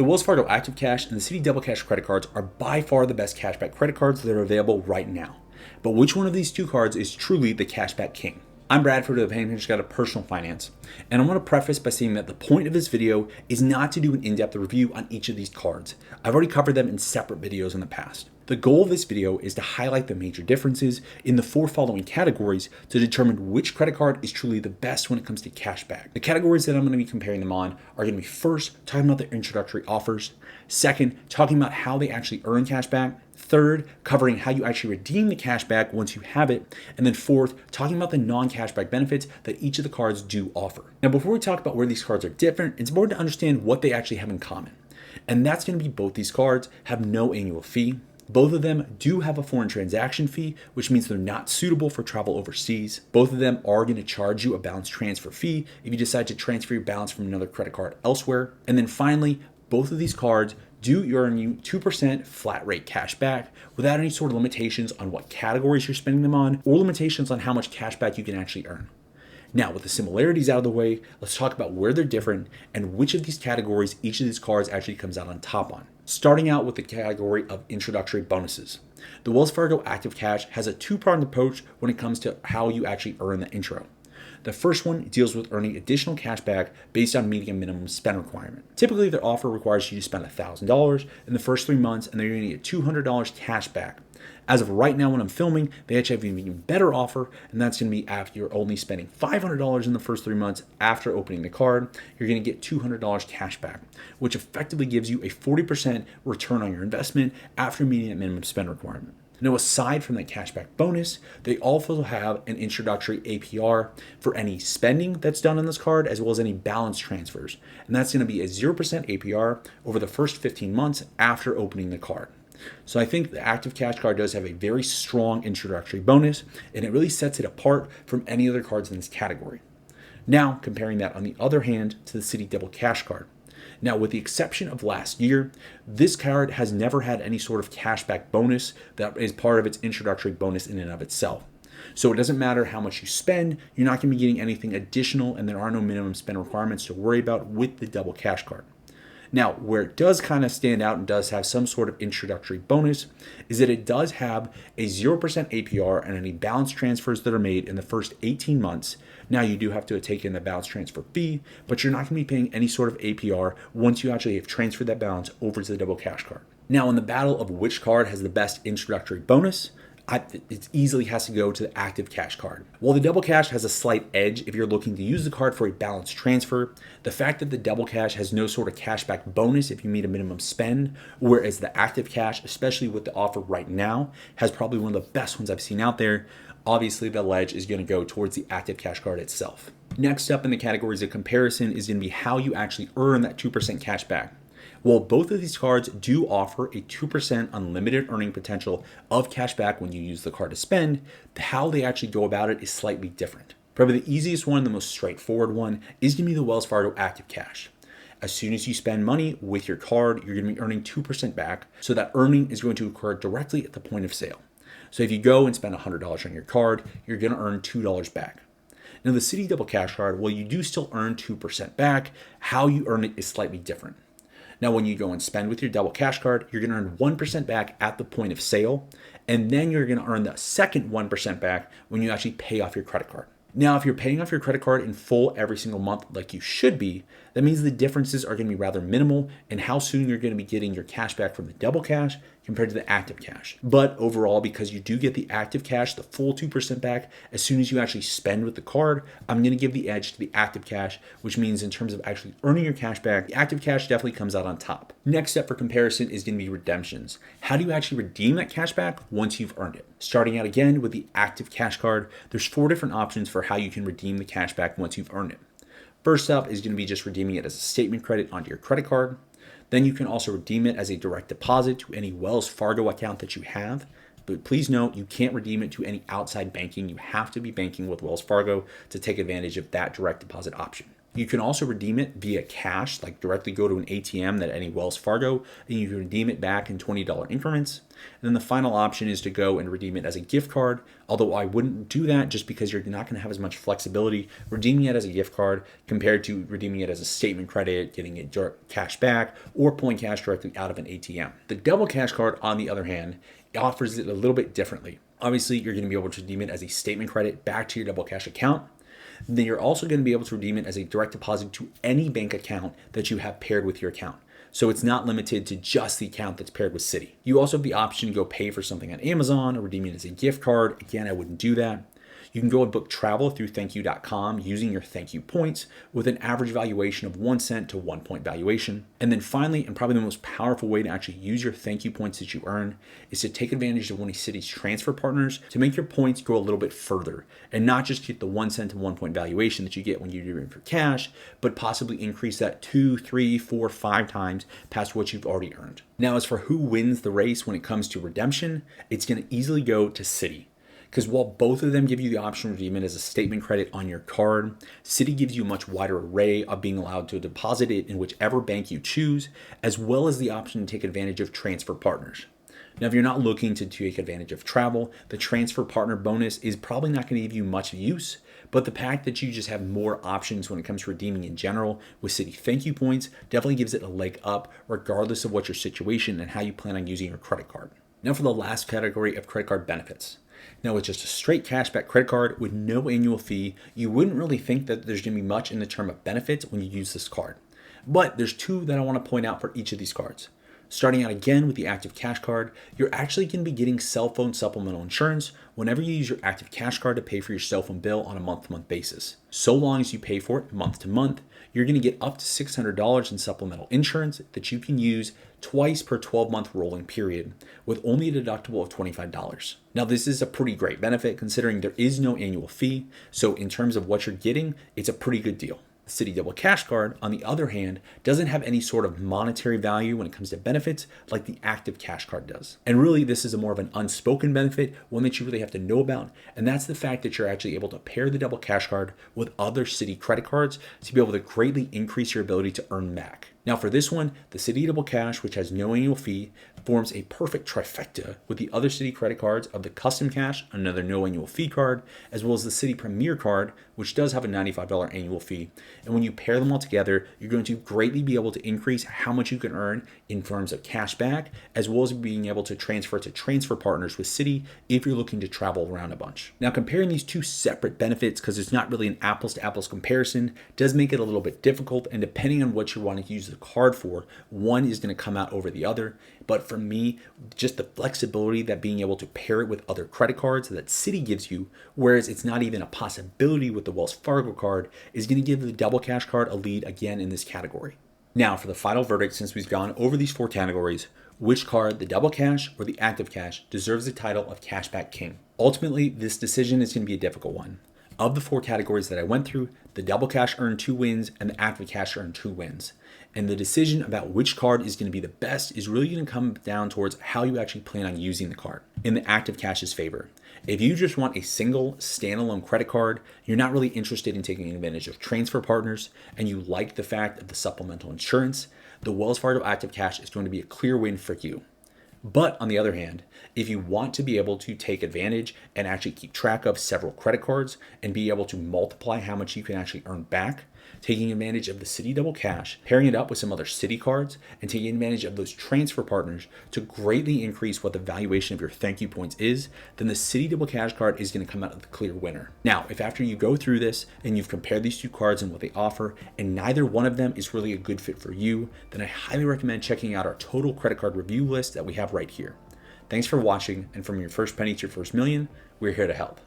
The Wells Fargo Active Cash and the Citi Double Cash credit cards are by far the best cashback credit cards that are available right now. But which one of these two cards is truly the cashback king? I'm Bradford of the Payment Guide of Personal Finance, and I want to preface by saying that the point of this video is not to do an in-depth review on each of these cards. I've already covered them in separate videos in the past. The goal of this video is to highlight the major differences in the four following categories to determine which credit card is truly the best when it comes to cashback. The categories that I'm going to be comparing them on are going to be first, talking about the introductory offers, second, talking about how they actually earn cashback, third, covering how you actually redeem the cashback once you have it, and then fourth, talking about the non-cashback benefits that each of the cards do offer. Now, before we talk about where these cards are different, it's important to understand what they actually have in common. And that's going to be both these cards have no annual fee. Both of them do have a foreign transaction fee, which means they're not suitable for travel overseas. Both of them are going to charge you a balance transfer fee if you decide to transfer your balance from another credit card elsewhere. And then finally, both of these cards do earn you 2% flat rate cash back without any sort of limitations on what categories you're spending them on or limitations on how much cash back you can actually earn. Now, with the similarities out of the way, let's talk about where they're different and which of these categories each of these cards actually comes out on top on. Starting out with the category of introductory bonuses. The Wells Fargo Active Cash has a two-pronged approach when it comes to how you actually earn the intro. The first one deals with earning additional cash back based on meeting a minimum spend requirement. Typically, their offer requires you to spend $1,000 in the first 3 months, and they're going to get $200 cash back. As of right now when I'm filming, they actually have an even better offer, and that's going to be after you're only spending $500 in the first 3 months after opening the card, you're going to get $200 cash back, which effectively gives you a 40% return on your investment after meeting a minimum spend requirement. Now, aside from that cashback bonus, they also have an introductory APR for any spending that's done on this card, as well as any balance transfers. And that's going to be a 0% APR over the first 15 months after opening the card. So I think the Active Cash card does have a very strong introductory bonus, and it really sets it apart from any other cards in this category. Now, comparing that on the other hand to the Citi Double Cash card. Now, with the exception of last year, this card has never had any sort of cashback bonus that is part of its introductory bonus in and of itself. So it doesn't matter how much you spend, you're not going to be getting anything additional, and there are no minimum spend requirements to worry about with the Double Cash card. Now, where it does kind of stand out and does have some sort of introductory bonus is that it does have a 0% APR and any balance transfers that are made in the first 18 months. Now, you do have to take in the balance transfer fee, but you're not going to be paying any sort of APR once you actually have transferred that balance over to the Double Cash card. Now, in the battle of which card has the best introductory bonus, it easily has to go to the Active Cash card. While the Double Cash has a slight edge if you're looking to use the card for a balance transfer, the fact that the Double Cash has no sort of cashback bonus if you meet a minimum spend, whereas the Active Cash, especially with the offer right now, has probably one of the best ones I've seen out there. Obviously, the ledge is going to go towards the Active Cash card itself. Next up in the categories of comparison is going to be how you actually earn that 2% cash back. While both of these cards do offer a 2% unlimited earning potential of cash back when you use the card to spend, how they actually go about it is slightly different. Probably the easiest one, the most straightforward one, is going to be the Wells Fargo Active Cash. As soon as you spend money with your card, you're going to be earning 2% back, so that earning is going to occur directly at the point of sale. So if you go and spend $100 on your card, you're going to earn $2 back. Now, the Citi Double Cash card, while you do still earn 2% back, how you earn it is slightly different. Now, when you go and spend with your Double Cash card, you're going to earn 1% back at the point of sale, and then you're going to earn the second 1% back when you actually pay off your credit card. Now, if you're paying off your credit card in full every single month like you should be, that means the differences are going to be rather minimal in how soon you're going to be getting your cash back from the Double Cash compared to the Active Cash. But overall, because you do get the Active Cash, the full 2% back, as soon as you actually spend with the card, I'm going to give the edge to the Active Cash, which means in terms of actually earning your cash back, the Active Cash definitely comes out on top. Next step for comparison is going to be redemptions. How do you actually redeem that cash back once you've earned it? Starting out again with the Active Cash card, there's 4 different options for how you can redeem the cash back once you've earned it. First up is going to be just redeeming it as a statement credit onto your credit card. Then you can also redeem it as a direct deposit to any Wells Fargo account that you have. But please note, you can't redeem it to any outside banking. You have to be banking with Wells Fargo to take advantage of that direct deposit option. You can also redeem it via cash, like directly go to an ATM at any Wells Fargo, and you can redeem it back in $20 increments. And then the final option is to go and redeem it as a gift card, although I wouldn't do that just because you're not going to have as much flexibility redeeming it as a gift card compared to redeeming it as a statement credit, getting it direct cash back, or pulling cash directly out of an ATM. The double cash card, on the other hand, offers it a little bit differently. Obviously, you're going to be able to redeem it as a statement credit back to your double cash account. Then you're also going to be able to redeem it as a direct deposit to any bank account that you have paired with your account. So it's not limited to just the account that's paired with Citi. You also have the option to go pay for something on Amazon or redeem it as a gift card. Again, I wouldn't do that. You can go and book travel through thankyou.com using your thank you points with an average valuation of 1 cent to 1 point valuation. And then finally, and probably the most powerful way to actually use your thank you points that you earn is to take advantage of one of Citi's transfer partners to make your points go a little bit further and not just get the 1 cent to 1 point valuation that you get when you're doing it for cash, but possibly increase that 2, 3, 4, 5 times past what you've already earned. Now, as for who wins the race when it comes to redemption, it's going to easily go to Citi. Because while both of them give you the option to redeem it as a statement credit on your card, Citi gives you a much wider array of being allowed to deposit it in whichever bank you choose, as well as the option to take advantage of transfer partners. Now, if you're not looking to take advantage of travel, the transfer partner bonus is probably not going to give you much use, but the fact that you just have more options when it comes to redeeming in general with Citi thank you points definitely gives it a leg up regardless of what your situation and how you plan on using your credit card. Now for the last category of credit card benefits. Now, with just a straight cashback credit card with no annual fee, you wouldn't really think that there's going to be much in the term of benefits when you use this card. But there's two that I want to point out for each of these cards. Starting out again with the Active Cash card, you're actually going to be getting cell phone supplemental insurance whenever you use your Active Cash card to pay for your cell phone bill on a month-to-month basis. So long as you pay for it month to month, you're going to get up to $600 in supplemental insurance that you can use twice per 12-month rolling period with only a deductible of $25. Now, this is a pretty great benefit considering there is no annual fee. So in terms of what you're getting, it's a pretty good deal. The Citi Double Cash card, on the other hand, doesn't have any sort of monetary value when it comes to benefits like the Active Cash card does. And really, this is a more of an unspoken benefit, one that you really have to know about, and that's the fact that you're actually able to pair the Double Cash card with other Citi credit cards to be able to greatly increase your ability to earn back. Now for this one, the Citi Double Cash, which has no annual fee, forms a perfect trifecta with the other Citi credit cards of the Custom Cash, another no annual fee card, as well as the Citi Premier card, which does have a $95 annual fee. And when you pair them all together, you're going to greatly be able to increase how much you can earn in terms of cash back, as well as being able to transfer to transfer partners with Citi if you're looking to travel around a bunch. Now, comparing these two separate benefits, because it's not really an apples to apples comparison, does make it a little bit difficult. And depending on what you're wanting to use the card for, one is going to come out over the other. But for me, just the flexibility that being able to pair it with other credit cards that Citi gives you, whereas it's not even a possibility with the Wells Fargo card, is going to give the Double Cash card a lead again in this category. Now for the final verdict, since we've gone over these four categories, which card, the Double Cash or the Active Cash, deserves the title of Cashback King? Ultimately, this decision is going to be a difficult one. Of the four categories that I went through, the Double Cash earned 2 wins and the Active Cash earned 2 wins. And the decision about which card is going to be the best is really going to come down towards how you actually plan on using the card in the Active Cash's favor. If you just want a single standalone credit card, you're not really interested in taking advantage of transfer partners, and you like the fact of the supplemental insurance, the Wells Fargo Active Cash is going to be a clear win for you. But on the other hand, if you want to be able to take advantage and actually keep track of several credit cards and be able to multiply how much you can actually earn back, taking advantage of the Citi Double Cash, pairing it up with some other Citi cards, and taking advantage of those transfer partners to greatly increase what the valuation of your thank you points is, then the Citi Double Cash card is going to come out of the clear winner. Now, if after you go through this and you've compared these two cards and what they offer, and neither one of them is really a good fit for you, then I highly recommend checking out our total credit card review list that we have right here. Thanks for watching, and from your first penny to your first million, we're here to help.